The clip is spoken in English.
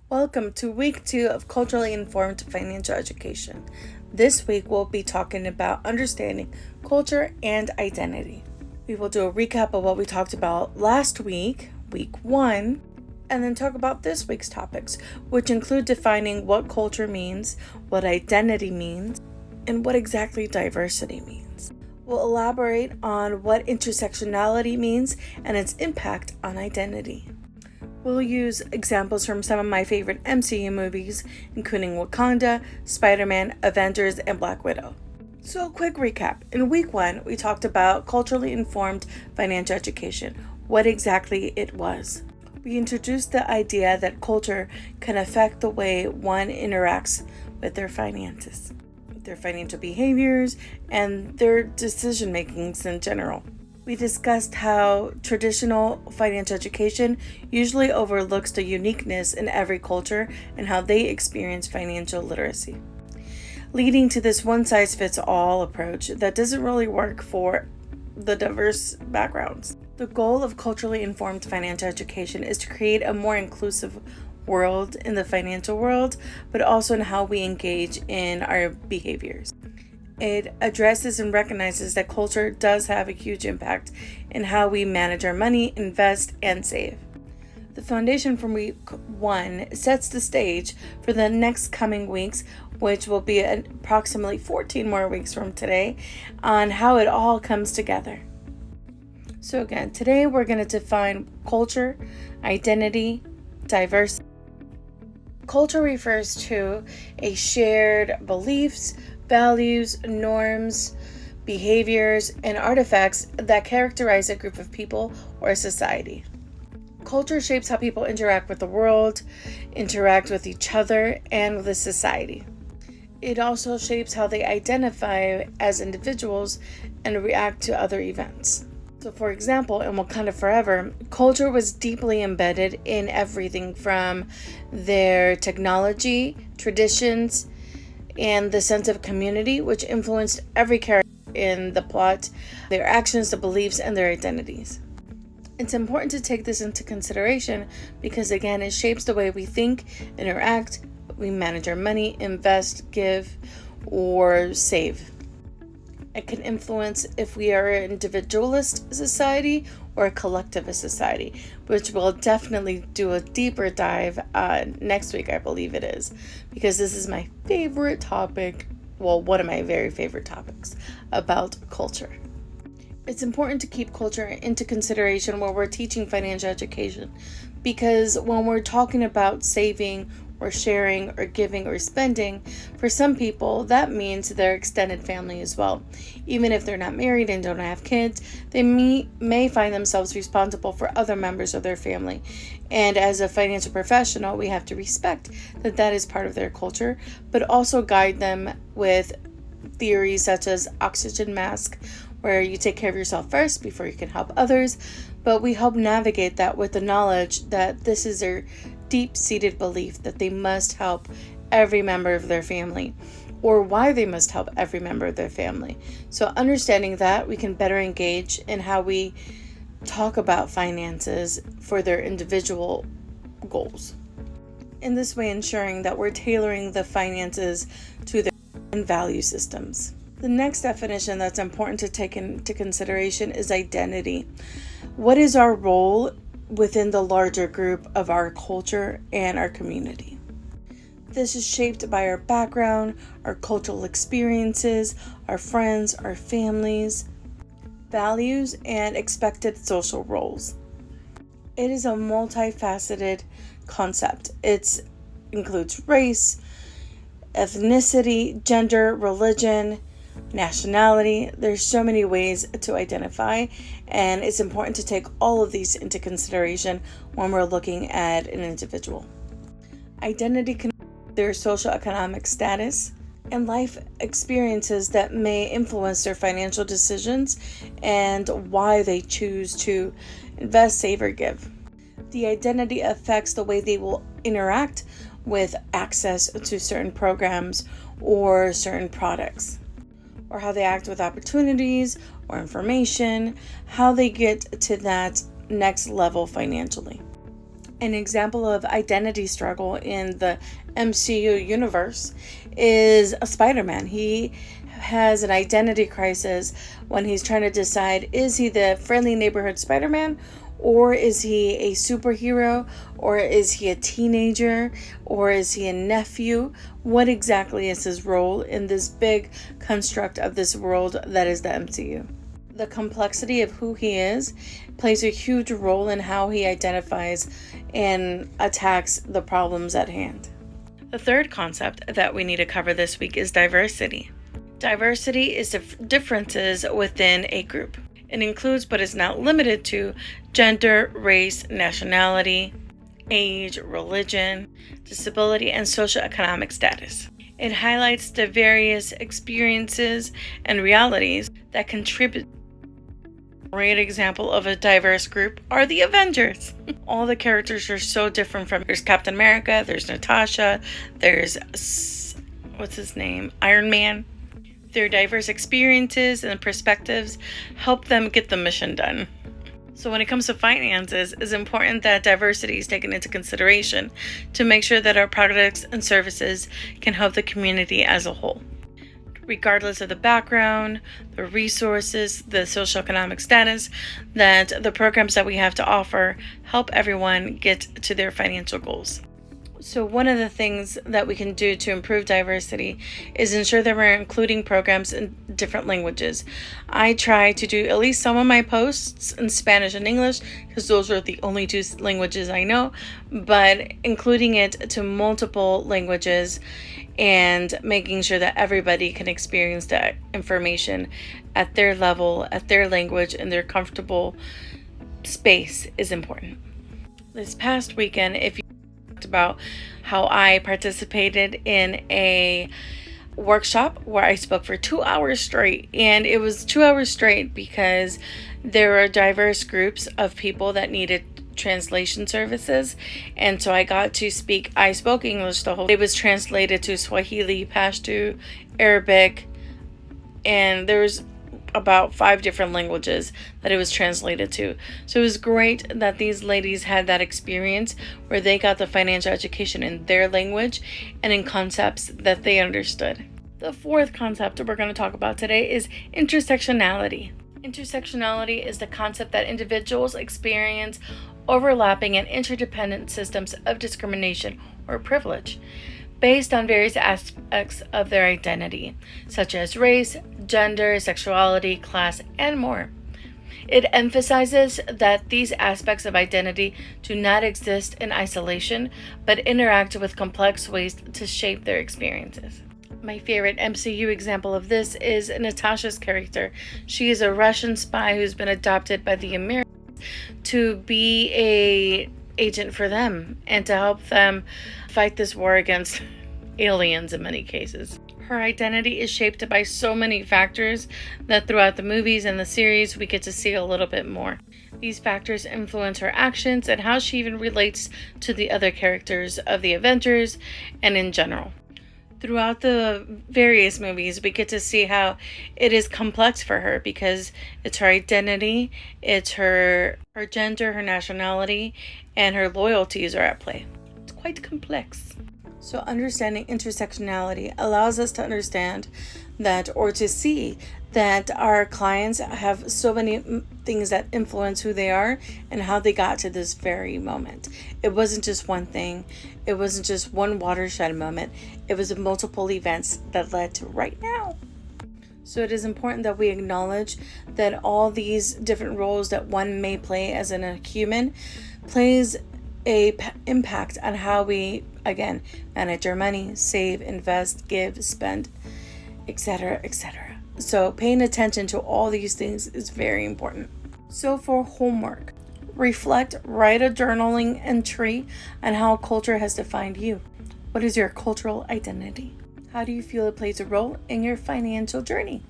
Welcome to week 2 of Culturally Informed Financial Education. This week we'll be talking about understanding culture and identity. We will do a recap of what we talked about last week, week 1, and then talk about this week's topics, which include defining what culture means, what identity means, and what exactly diversity means. We'll elaborate on what intersectionality means and its impact on identity. We'll use examples from some of my favorite MCU movies, including Wakanda, Spider-Man, Avengers, and Black Widow. So a quick recap. In week 1, we talked about culturally informed financial education, what exactly it was. We introduced the idea that culture can affect the way one interacts with their finances, their financial behaviors, and their decision makings in general. We discussed how traditional financial education usually overlooks the uniqueness in every culture and how they experience financial literacy, leading to this one-size-fits-all approach that doesn't really work for the diverse backgrounds. The goal of culturally informed financial education is to create a more inclusive world in the financial world, but also in how we engage in our behaviors. It addresses and recognizes that culture does have a huge impact in how we manage our money, invest, and save. The foundation from week 1 sets the stage for the next coming weeks, which will be approximately 14 more weeks from today, on how it all comes together. So again, today we're going to define culture, identity, diversity. Culture refers to a shared beliefs, values, norms, behaviors, and artifacts that characterize a group of people or a society. Culture shapes how people interact with the world, interact with each other, and with the society. It also shapes how they identify as individuals and react to other events. So for example, in Wakanda Forever, culture was deeply embedded in everything from their technology, traditions, and the sense of community, which influenced every character in the plot, their actions, their beliefs, and their identities. It's important to take this into consideration because, again, it shapes the way we think, interact, we manage our money, invest, give, or save. It can influence if we are an individualist society or a collectivist society, which we'll definitely do a deeper dive next week, I believe it is, because this is my favorite topic, well, one of my very favorite topics about culture. It's important to keep culture into consideration when we're teaching financial education, because when we're talking about saving or sharing or giving or spending, for some people that means their extended family as well. Even if they're not married and don't have kids, they may find themselves responsible for other members of their family. And as a financial professional, we have to respect that that is part of their culture, but also guide them with theories such as oxygen mask, where you take care of yourself first before you can help others. But we help navigate that with the knowledge that this is their deep-seated belief that they must help every member of their family, or why they must help every member of their family. So understanding that, we can better engage in how we talk about finances for their individual goals. In this way, ensuring that we're tailoring the finances to their value systems. The next definition that's important to take into consideration is identity. What is our role within the larger group of our culture and our community? This is shaped by our background, our cultural experiences, our friends, our families, values, and expected social roles. It is a multifaceted concept. It includes race, ethnicity, gender, religion, nationality. There's so many ways to identify, and it's important to take all of these into consideration when we're looking at an individual. Identity can be their socioeconomic status and life experiences that may influence their financial decisions and why they choose to invest, save, or give. The identity affects the way they will interact with access to certain programs or certain products, or how they act with opportunities or information, how they get to that next level financially. An example of identity struggle in the MCU universe is a Spider-Man. He has an identity crisis when he's trying to decide, is he the friendly neighborhood Spider-Man, or is he a superhero, or is he a teenager, or is he a nephew? What exactly is his role in this big construct of this world that is the MCU? The complexity of who he is plays a huge role in how he identifies and attacks the problems at hand. The third concept that we need to cover this week is diversity. Diversity is differences within a group. It includes, but is not limited to, gender, race, nationality, age, religion, disability, and socioeconomic status. It highlights the various experiences and realities that contribute. A great example of a diverse group are the Avengers. All the characters are so different there's Captain America, there's Natasha, there's, what's his name, Iron Man. Their diverse experiences and perspectives help them get the mission done. So when it comes to finances, it's important that diversity is taken into consideration to make sure that our products and services can help the community as a whole. Regardless of the background, the resources, the socioeconomic status, that the programs that we have to offer help everyone get to their financial goals. So one of the things that we can do to improve diversity is ensure that we're including programs in different languages. I try to do at least some of my posts in Spanish and English because those are the only two languages I know, but including it to multiple languages and making sure that everybody can experience that information at their level, at their language, and their comfortable space is important. This past weekend, if you about how I participated in a workshop where I spoke for 2 hours straight, and it was 2 hours straight because there were diverse groups of people that needed translation services, and so I got to speak. I spoke English the whole. It was translated to Swahili, Pashto, Arabic, and there was about 5 different languages that it was translated to. So it was great that these ladies had that experience where they got the financial education in their language and in concepts that they understood. The fourth concept we're going to talk about today is intersectionality. Intersectionality is the concept that individuals experience overlapping and interdependent systems of discrimination or privilege based on various aspects of their identity, such as race, gender, sexuality, class, and more. It emphasizes that these aspects of identity do not exist in isolation, but interact with complex ways to shape their experiences. My favorite MCU example of this is Natasha's character. She is a Russian spy who's been adopted by the Americans to be an agent for them and to help them fight this war against aliens in many cases. Her identity is shaped by so many factors that throughout the movies and the series we get to see a little bit more. These factors influence her actions and how she even relates to the other characters of the Avengers and in general. Throughout the various movies, we get to see how it is complex for her because it's her identity, it's her gender, her nationality, and her loyalties are at play. It's quite complex. So understanding intersectionality allows us to understand that, or to see that our clients have so many things that influence who they are and how they got to this very moment. It wasn't just one thing. It wasn't just one watershed moment. It was multiple events that led to right now. So it is important that we acknowledge that all these different roles that one may play as a human plays a impact on how we, again, manage our money, save, invest, give, spend, etc., etc. So paying attention to all these things is very important. So for homework, reflect, write a journaling entry on how culture has defined you. What is your cultural identity? How do you feel it plays a role in your financial journey?